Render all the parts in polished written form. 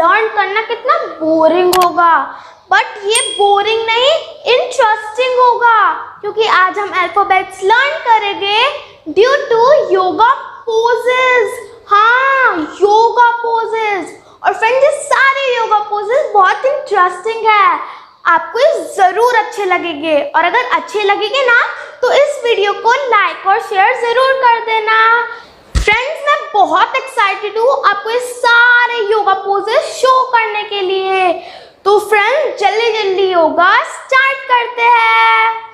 Learn करना कितना boring होगा, बट ये बोरिंग नहीं, इंटरेस्टिंग होगा, क्योंकि आज हम अल्फाबेट्स लर्न करेंगे ड्यू टू योगा पोजेस। हाँ, योगा पोजेस। और फ्रेंड्स, ये सारे योगा पोजेस बहुत इंटरेस्टिंग है, आपको ये जरूर अच्छे लगेंगे। और अगर अच्छे लगेंगे ना तो इस वीडियो को लाइक और शेयर जरूर कर देना। फ्रेंड्स, मैं बहुत एक्साइटेड हूँ आपको ये सारे योगा पोजेस शो करने के लिए। तो फ्रेंड्स, जल्दी जल्दी योगा स्टार्ट करते हैं।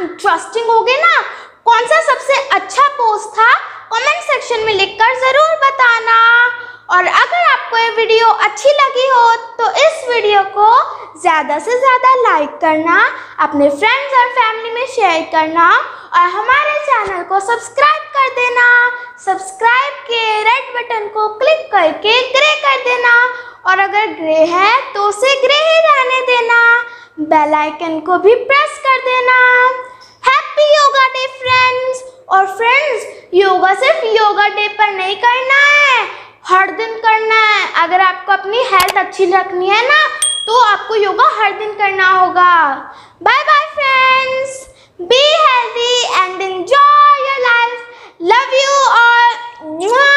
इंटरेस्टिंग होगे ना। कौन सा सबसे अच्छा पोस्ट था कमेंट सेक्शन में लिखकर जरूर बताना। और अगर आपको ये वीडियो अच्छी लगी हो तो इस वीडियो को ज़्यादा से ज़्यादा लाइक करना, अपने फ्रेंड्स और फैमिली में शेयर करना और हमारे चैनल को सब्सक्राइब कर देना। सब्सक्राइब के रेड बटन को क्लिक करके ग्रे कर देना और अगर ग्रे है तो उसे ग्रे ही रहने देना। बेल आइकन को भी प्रेस कर देना। Happy yoga day friends. और फ्रेंड्स, योगा सिर्फ योगा डे पर नहीं करना है, हर दिन करना है। अगर आपको अपनी हेल्थ अच्छी रखनी है ना, तो आपको योगा हर दिन करना होगा। Bye bye friends, be healthy and enjoy your life. Love you all.